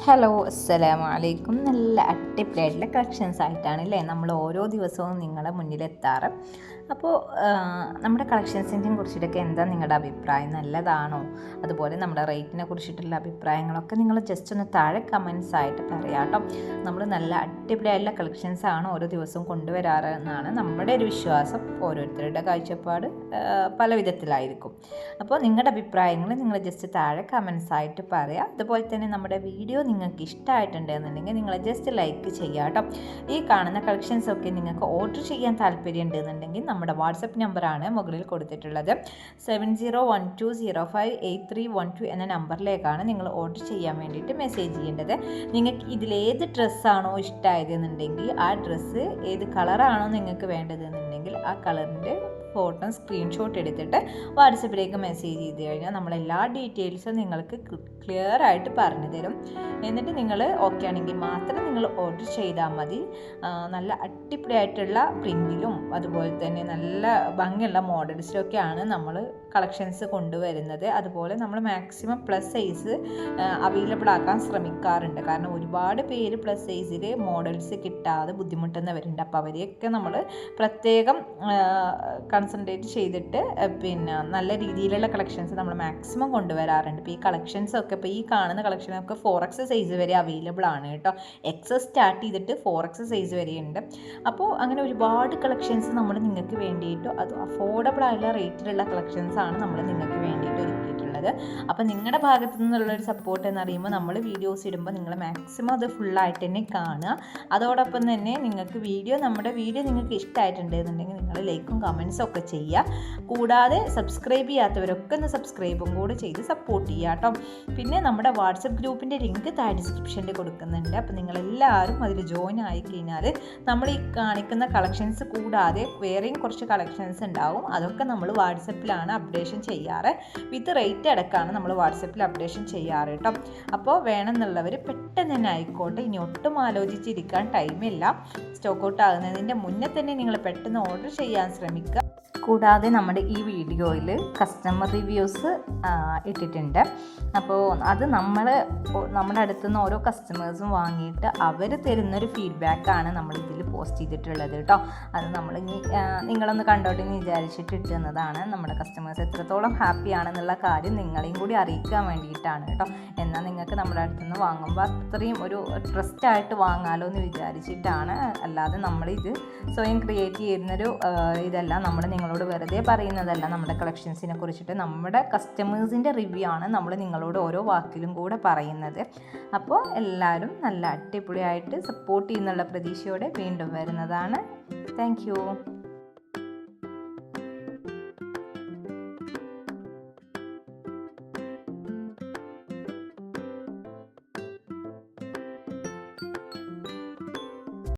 Hello അസ്സലാമു അലൈക്കും. നല്ല അടിപൊളിയായിട്ടുള്ള കളക്ഷൻസ് ആയിട്ടാണ് അല്ലേ നമ്മൾ ഓരോ ദിവസവും നിങ്ങളുടെ മുന്നിലെത്താറ്. അപ്പോൾ നമ്മുടെ കളക്ഷൻസിനെ കുറിച്ചിട്ടൊക്കെ എന്താ നിങ്ങളുടെ അഭിപ്രായം? നല്ലതാണോ? അതുപോലെ നമ്മുടെ റേറ്റിനെ കുറിച്ചിട്ടുള്ള അഭിപ്രായങ്ങളൊക്കെ നിങ്ങൾ ജസ്റ്റ് ഒന്ന് താഴെ കമൻസ് ആയിട്ട് പറയാം കേട്ടോ. നമ്മൾ നല്ല അടിപൊളിയായിട്ടുള്ള കളക്ഷൻസാണ് ഓരോ ദിവസവും കൊണ്ടുവരാറ് എന്നാണ് നമ്മുടെ ഒരു വിശ്വാസം. ഓരോരുത്തരുടെ കാഴ്ചപ്പാട് പല വിധത്തിലായിരിക്കും. അപ്പോൾ നിങ്ങളുടെ അഭിപ്രായങ്ങൾ നിങ്ങൾ ജസ്റ്റ് താഴെ കമൻസ് ആയിട്ട് പറയാം. അതുപോലെ തന്നെ നമ്മുടെ വീഡിയോ നിങ്ങൾക്ക് ഇഷ്ടമായിട്ടുണ്ടെന്നുണ്ടെങ്കിൽ നിങ്ങൾ ജസ്റ്റ് ലൈക്ക് ചെയ്യുക കേട്ടോ. ഈ കാണുന്ന കളക്ഷൻസൊക്കെ നിങ്ങൾക്ക് ഓർഡർ ചെയ്യാൻ താല്പര്യം ഉണ്ടെന്നുണ്ടെങ്കിൽ നമ്മുടെ വാട്സപ്പ് നമ്പറാണ് മുകളിൽ കൊടുത്തിട്ടുള്ളത്. 7012058312 എന്ന നമ്പറിലേക്കാണ് നിങ്ങൾ ഓർഡർ ചെയ്യാൻ വേണ്ടിയിട്ട് മെസ്സേജ് ചെയ്യേണ്ടത്. നിങ്ങൾക്ക് ഇതിലേത് ഡ്രസ്സാണോ ഇഷ്ടമായതെന്നുണ്ടെങ്കിൽ ആ ഡ്രസ്സ് ഏത് കളറാണോ നിങ്ങൾക്ക് വേണ്ടതെന്നുണ്ടെങ്കിൽ ആ കളറിൻ്റെ ഫോട്ടോ സ്ക്രീൻഷോട്ട് എടുത്തിട്ട് വാട്സപ്പിലേക്ക് മെസ്സേജ് ചെയ്ത് കഴിഞ്ഞാൽ നമ്മളെല്ലാ ഡീറ്റെയിൽസും നിങ്ങൾക്ക് ക്ലിയർ ആയിട്ട് പറഞ്ഞു തരും. എന്നിട്ട് നിങ്ങൾ ഓക്കെ ആണെങ്കിൽ മാത്രം നിങ്ങൾ ഓർഡർ ചെയ്താൽ മതി. നല്ല അടിപൊളിയായിട്ടുള്ള പ്രിൻറ്റിലും അതുപോലെ തന്നെ നല്ല ഭംഗിയുള്ള മോഡൽസിലൊക്കെയാണ് നമ്മൾ കളക്ഷൻസ് കൊണ്ടുവരുന്നത്. അതുപോലെ നമ്മൾ മാക്സിമം പ്ലസ് സൈസ് അവൈലബിൾ ആക്കാൻ ശ്രമിക്കാറുണ്ട്. കാരണം ഒരുപാട് പേര് പ്ലസ് സൈസിൽ മോഡൽസ് കിട്ടാതെ ബുദ്ധിമുട്ടുന്നവരുണ്ട്. അപ്പോൾ അവരെയൊക്കെ നമ്മൾ പ്രത്യേകം കൺസെൻട്രേറ്റ് ചെയ്തിട്ട് നല്ല രീതിയിലുള്ള കളക്ഷൻസ് നമ്മൾ മാക്സിമം കൊണ്ടുവരാറുണ്ട്. ഇപ്പോൾ ഈ കളക്ഷൻസൊക്കെ ഇപ്പോൾ ഈ കാണുന്ന കളക്ഷനൊക്കെ 4X സൈസ് വരെ അവൈലബിൾ ആണ് കേട്ടോ. എക്സ് സ്റ്റാർട്ട് ചെയ്തിട്ട് 4X സൈസ് വരെ ഉണ്ട്. അപ്പോൾ അങ്ങനെ ഒരുപാട് കളക്ഷൻസ് നമ്മൾ നിങ്ങൾക്ക് വേണ്ടിയിട്ട് അത് അഫോർഡബിൾ ആയുള്ള റേറ്റിലുള്ള കളക്ഷൻസാണ് നമ്മൾ നിങ്ങൾക്ക് വേണ്ടിയിട്ട് ഒരുക്കിയിട്ടുള്ളത്. അപ്പോൾ നിങ്ങളുടെ ഭാഗത്തു നിന്നുള്ളൊരു സപ്പോർട്ട് എന്ന് പറയുമ്പോൾ നമ്മൾ വീഡിയോസ് ഇടുമ്പോൾ നിങ്ങൾ മാക്സിമം അത് ഫുള്ളായിട്ട് തന്നെ കാണുക. അതോടൊപ്പം തന്നെ നമ്മുടെ വീഡിയോ നിങ്ങൾക്ക് ഇഷ്ടമായിട്ടുണ്ടെന്നുണ്ടെങ്കിൽ നിങ്ങൾ ലൈക്കും കമൻസും ഒക്കെ ചെയ്യുക. കൂടാതെ സബ്സ്ക്രൈബ് ചെയ്യാത്തവരൊക്കെ ഒന്ന് സബ്സ്ക്രൈബും കൂടെ ചെയ്ത് സപ്പോർട്ട് ചെയ്യുക കേട്ടോ. പിന്നെ നമ്മുടെ വാട്സപ്പ് ഗ്രൂപ്പിൻ്റെ ലിങ്ക് താഴെ ഡിസ്ക്രിപ്ഷനിൽ കൊടുക്കുന്നുണ്ട്. അപ്പോൾ നിങ്ങളെല്ലാവരും അതിൽ ജോയിൻ ആയി കഴിഞ്ഞാൽ നമ്മൾ ഈ കാണിക്കുന്ന കളക്ഷൻസ് കൂടാതെ വേറെയും കുറച്ച് കളക്ഷൻസ് ഉണ്ടാവും. അതൊക്കെ നമ്മൾ വാട്സപ്പിലാണ് അപ്ഡേഷൻ ചെയ്യാറ്. വിത്ത് റേറ്റ് അടക്കമാണ് നമ്മൾ വാട്സപ്പിൽ അപ്ഡേഷൻ ചെയ്യാറ് കേട്ടോ. അപ്പോൾ വേണമെന്നുള്ളവർ പെട്ടെന്ന് തന്നെ ആയിക്കോട്ടെ. ഇനി ഒട്ടും ആലോചിച്ചിരിക്കാൻ ടൈമില്ല. സ്റ്റോക്ക് ഔട്ട് ആകുന്നതിൻ്റെ മുന്നേ തന്നെ നിങ്ങൾ പെട്ടെന്ന് ഓർഡർ ചെയ്യാൻ ശ്രമിക്കുക. കൂടാതെ നമ്മുടെ ഈ വീഡിയോയിൽ കസ്റ്റമർ റിവ്യൂസ് ഇട്ടിട്ടുണ്ട്. അപ്പോൾ അത് നമ്മുടെ അടുത്തു നിന്ന് ഓരോ കസ്റ്റമേഴ്സും വാങ്ങിയിട്ട് അവർ തരുന്നൊരു ഫീഡ്ബാക്കാണ് നമ്മൾ ഇതിൽ പോസ്റ്റ് ചെയ്തിട്ടുള്ളത് കേട്ടോ. അത് നിങ്ങളൊന്ന് കണ്ടോട്ടെ എന്ന് വിചാരിച്ചിട്ട് ഇട്ടുന്നതാണ്. നമ്മുടെ കസ്റ്റമേഴ്സ് എത്രത്തോളം ഹാപ്പിയാണെന്നുള്ള കാര്യം നിങ്ങളെയും കൂടി അറിയിക്കാൻ വേണ്ടിയിട്ടാണ് കേട്ടോ. എന്നാൽ നിങ്ങൾക്ക് നമ്മുടെ അടുത്തുനിന്ന് വാങ്ങുമ്പോൾ അത്രയും ഒരു ട്രസ്റ്റായിട്ട് വാങ്ങാമല്ലോ എന്ന് വിചാരിച്ചിട്ടാണ്. അല്ലാതെ നമ്മളിത് സ്വയം ക്രിയേറ്റ് ചെയ്യുന്നൊരു ഇതല്ല. നമ്മൾ നിങ്ങളോട് വെറുതെ പറയുന്നതല്ല. നമ്മുടെ കളക്ഷൻസിനെ കുറിച്ചിട്ട് നമ്മുടെ കസ്റ്റമേഴ്സിൻ്റെ റിവ്യൂ ആണ് നമ്മൾ നിങ്ങളോട് ഓരോ വാക്കിലും കൂടെ പറയുന്നത്. അപ്പോൾ എല്ലാവരും നല്ല അടിപൊളിയായിട്ട് സപ്പോർട്ട് ചെയ്യുന്നുള്ള പ്രതീക്ഷയോടെ വീണ്ടും വരുന്നതാണ്. താങ്ക്